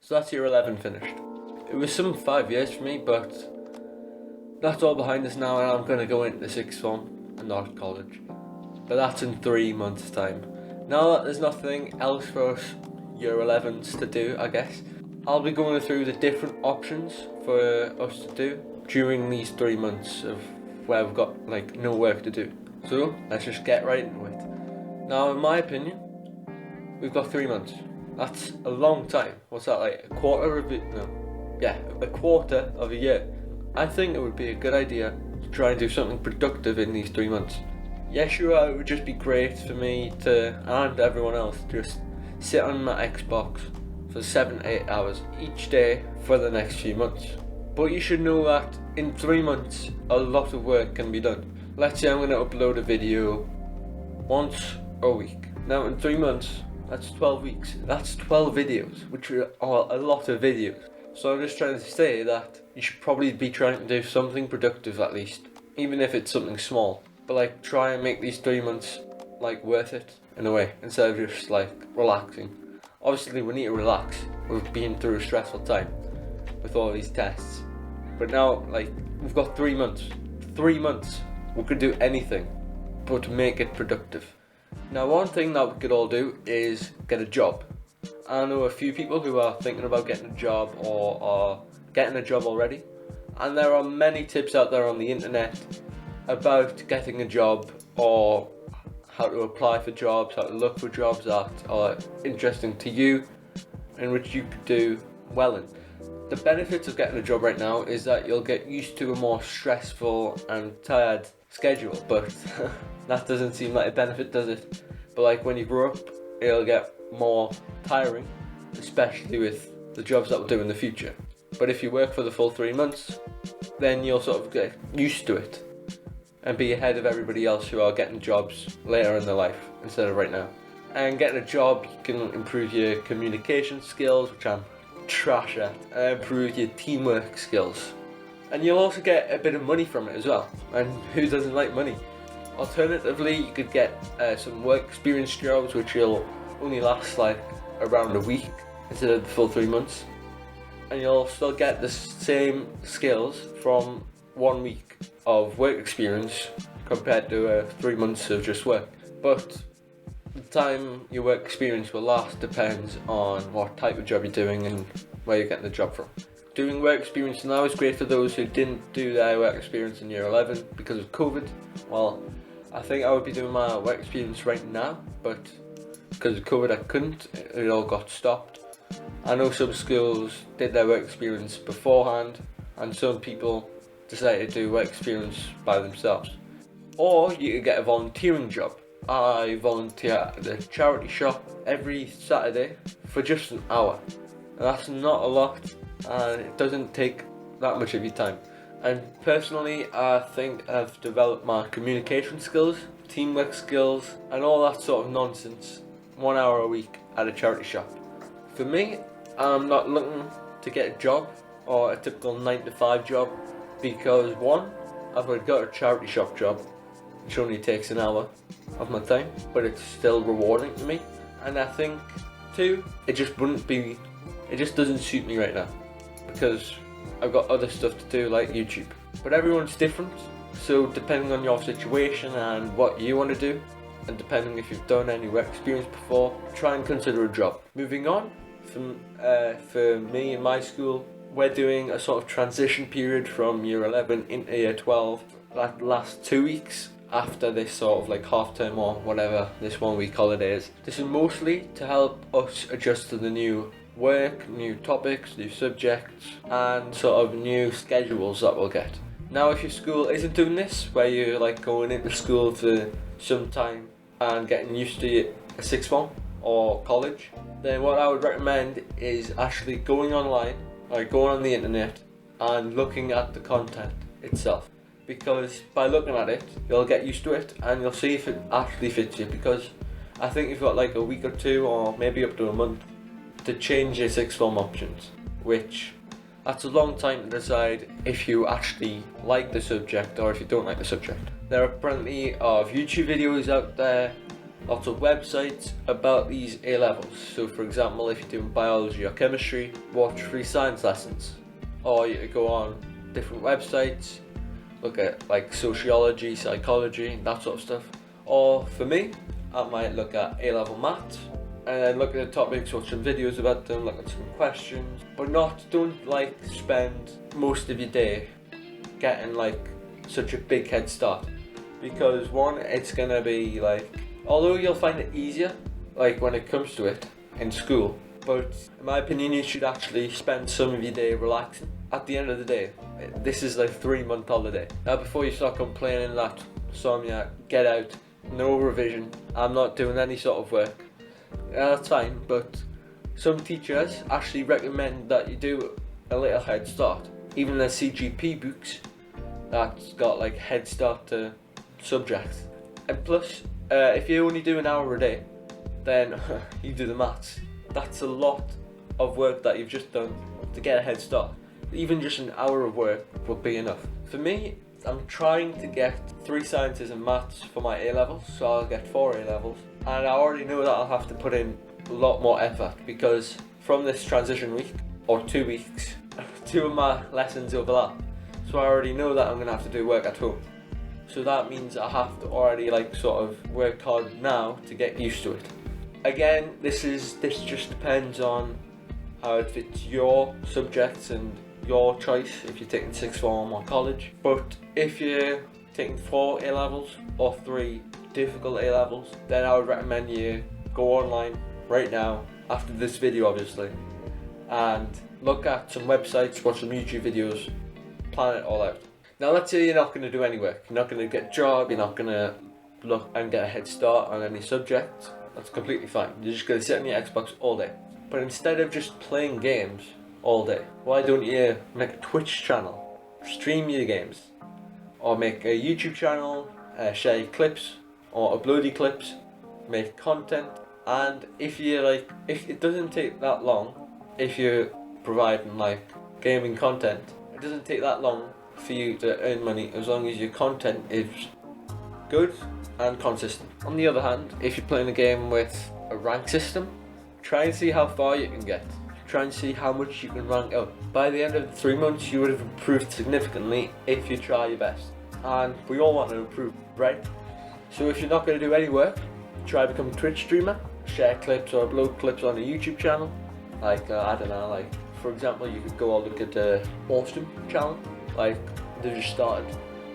So that's year 11 finished. It was some 5 years for me, but that's all behind us now, and I'm going to go into the sixth form and not college. But that's in 3 months' time. Now that there's nothing else for us year 11s to do, I guess, I'll be going through the different options for us to do during these 3 months of where we've got like no work to do. So let's just get right into it. Now, in my opinion, we've got 3 months. That's a long time. What's that, like a quarter of it? No. Yeah, a quarter of a year. I think it would be a good idea to try and do something productive in these 3 months. Yeah, sure, it would just be great for me to, and everyone else, just sit on my Xbox for 7 to 8 hours each day for the next few months. But you should know that in 3 months, a lot of work can be done. Let's say I'm going to upload a video once a week. Now in 3 months, that's 12 weeks. That's 12 videos, which are a lot of videos. So I'm just trying to say that you should probably be trying to do something productive at least, even if it's something small. But like, try and make these 3 months like worth it in a way, instead of just like relaxing. Obviously we need to relax. We've been through a stressful time with all these tests. But now, like, we've got 3 months. 3 months. We could do anything, but to make it productive. Now, one thing that we could all do is get a job. I know a few people who are thinking about getting a job or are getting a job already. And there are many tips out there on the internet about getting a job, or how to apply for jobs, how to look for jobs that are interesting to you and which you could do well in. The benefits of getting a job right now is that you'll get used to a more stressful and tired schedule, but that doesn't seem like a benefit, does it? But like, when you grow up, it'll get more tiring, especially with the jobs that we'll do in the future. But if you work for the full 3 months, then you'll sort of get used to it and be ahead of everybody else who are getting jobs later in their life instead of right now. And getting a job, you can improve your communication skills, which I'm trash at, and improve your teamwork skills. And you'll also get a bit of money from it as well, and who doesn't like money? Alternatively, you could get some work experience jobs, which will only last like around a week instead of the full 3 months, and you'll still get the same skills from 1 week of work experience compared to 3 months of just work. But the time your work experience will last depends on what type of job you're doing and where you're getting the job from. Doing work experience now is great for those who didn't do their work experience in year 11 because of COVID. Well, I think I would be doing my work experience right now, but because of COVID I couldn't, it all got stopped. I know some schools did their work experience beforehand, and some people decided to do work experience by themselves. Or you could get a volunteering job. I volunteer at the charity shop every Saturday for just an hour. And that's not a lot, and it doesn't take that much of your time. And personally, I think I've developed my communication skills, teamwork skills, and all that sort of nonsense 1 hour a week at a charity shop. For me, I'm not looking to get a job or a typical 9 to 5 job, because one, I've already got a charity shop job, which only takes an hour of my time, but it's still rewarding to me. And I think two, it just doesn't suit me right now, because I've got other stuff to do like YouTube. But everyone's different, so depending on your situation and what you want to do, and depending if you've done any work experience before, try and consider a job. Moving on, for me in my school, we're doing a sort of transition period from year 11 into year 12 that lasts 2 weeks after this sort of like half term or whatever this 1 week holiday is. This is mostly to help us adjust to the new work, new topics, new subjects, and sort of new schedules that we'll get. Now, if your school isn't doing this, where you're like going into school for some time and getting used to a sixth form or college, then what I would recommend is actually going online, like going on the internet and looking at the content itself. Because by looking at it, you'll get used to it and you'll see if it actually fits you. Because I think you've got like a week or two, or maybe up to a month, to change your sixth form options, which that's a long time to decide if you actually like the subject or if you don't like the subject. There are plenty of YouTube videos out there lots of websites about these A levels. So for example, if you're doing biology or chemistry, watch free science lessons, or you could go on different websites, look at like sociology, psychology, that sort of stuff. Or for me, I might look at A level maths and then look at the topics, watch some videos about them, look at some questions, but don't like spend most of your day getting like such a big head start, because one, it's gonna be like, although you'll find it easier like when it comes to it in school, but in my opinion you should actually spend some of your day relaxing. At the end of the day, this is like 3-month holiday. Now before you start complaining that Somya, get out, no revision, I'm not doing any sort of work, that's fine, but some teachers actually recommend that you do a little head start. Even the CGP books that's got like head start to subjects. And plus, if you only do an hour a day, then you do the maths. That's a lot of work that you've just done to get a head start. Even just an hour of work would be enough. For me, I'm trying to get 3 sciences and maths for my A levels, so I'll get 4 A levels. And I already know that I'll have to put in a lot more effort, because from this transition week, or 2 weeks, 2 of my lessons overlap. So I already know that I'm going to have to do work at home. So that means I have to already like sort of work hard now to get used to it. Again, this just depends on how it fits your subjects and your choice if you're taking 6th form or college. But if you're taking 4 A levels or 3 difficult A levels, then I would recommend you go online right now after this video obviously and look at some websites, watch some YouTube videos, plan it all out. Now let's say you're not going to do any work, you're not going to get a job, you're not going to look and get a head start on any subject. That's completely fine. You're just going to sit on your Xbox all day. But instead of just playing games all day, why don't you make a Twitch channel, stream your games, or make a YouTube channel, share your clips or upload your clips, make content. And if it doesn't take that long, if you're providing like gaming content, it doesn't take that long for you to earn money as long as your content is good and consistent. On the other hand, if you're playing a game with a rank system, try and see how far you can get. Try and see how much you can rank up. By the end of the 3 months, you would have improved significantly if you try your best. And we all want to improve, right? So if you're not going to do any work, try to become a Twitch streamer, share clips or upload clips on a YouTube channel. Like, I don't know, like, for example, you could go and look at the Awesome channel. Like, they just started.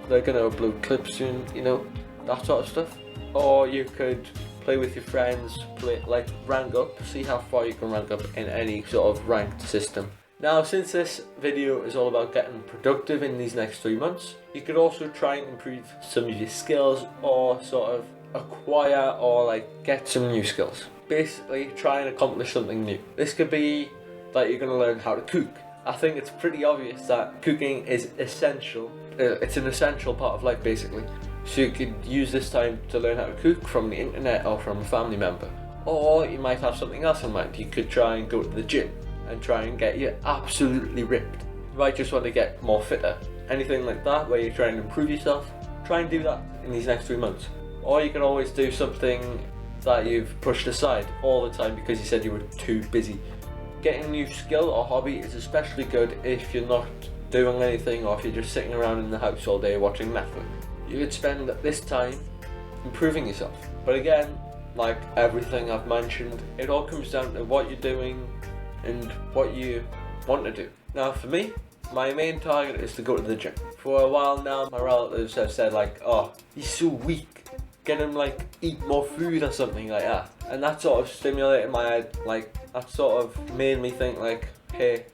They're going to upload clips soon, you know, that sort of stuff. Or you could play with your friends, rank up, see how far you can rank up in any sort of ranked system. Now, since this video is all about getting productive in these next 3 months, you could also try and improve some of your skills, or sort of acquire or like get some new skills. Basically, try and accomplish something new. This could be that you're going to learn how to cook. I think it's pretty obvious that cooking is essential. It's an essential part of life, basically. So you could use this time to learn how to cook from the internet or from a family member. Or you might have something else in mind. You could try and go to the gym and try and get you absolutely ripped. You might just want to get more fitter. Anything like that where you're trying to improve yourself, try and do that in these next 3 months. Or you can always do something that you've pushed aside all the time because you said you were too busy. Getting a new skill or hobby is especially good if you're not doing anything, or if you're just sitting around in the house all day watching Netflix. You could spend this time improving yourself. But again, like everything I've mentioned, it all comes down to what you're doing and what you want to do. Now for me, my main target is to go to the gym. For a while now, my relatives have said like, oh, he's so weak, get him like eat more food or something like that. And that sort of stimulated my head, like that sort of made me think like, hey,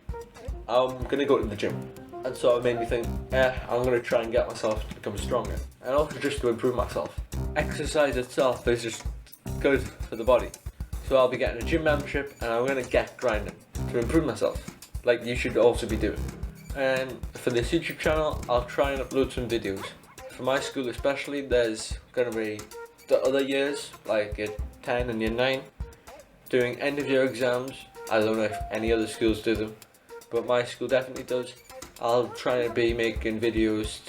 I'm gonna go to the gym. And sort of made me think, I'm gonna try and get myself to become stronger. And also just to improve myself. Exercise itself is just good for the body. So I'll be getting a gym membership and I'm gonna get grinding to improve myself. Like you should also be doing. And for this YouTube channel, I'll try and upload some videos. For my school especially, there's gonna be the other years, like year 10 and year 9, doing end of year exams. I don't know if any other schools do them, but my school definitely does. I'll try and be making videos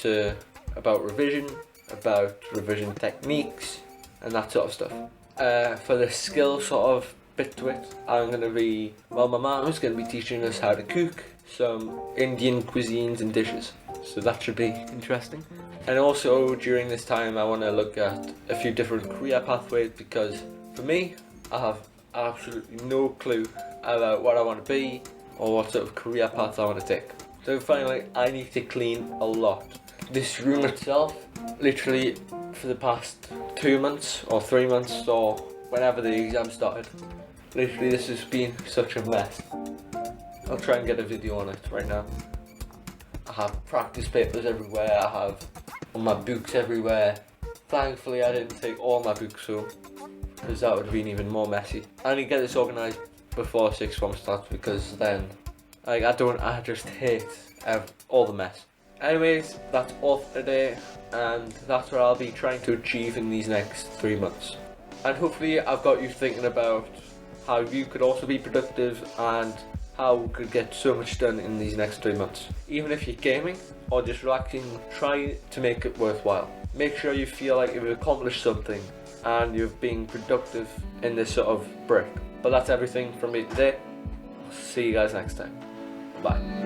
about revision techniques and that sort of stuff. For the skill sort of bit to it, I'm going to be, well, my mum is going to be teaching us how to cook some Indian cuisines and dishes, so that should be interesting. And also during this time I want to look at a few different career pathways, because for me, I have absolutely no clue about what I want to be or what sort of career path I want to take. So finally, I need to clean a lot. This room itself, literally for the past 2 months or 3 months or whenever the exam started, literally this has been such a mess. I'll try and get a video on it right now. I have practice papers everywhere, I have all my books everywhere. Thankfully I didn't take all my books home, because that would have been even more messy. I need to get this organised before sixth form starts, because then I just hate all the mess. Anyways, that's all for today, and that's what I'll be trying to achieve in these next 3 months. And hopefully I've got you thinking about how you could also be productive and how we could get so much done in these next 3 months. Even if you're gaming or just relaxing, try to make it worthwhile. Make sure you feel like you've accomplished something and you're being productive in this sort of break. But that's everything from me today. See you guys next time. Bye.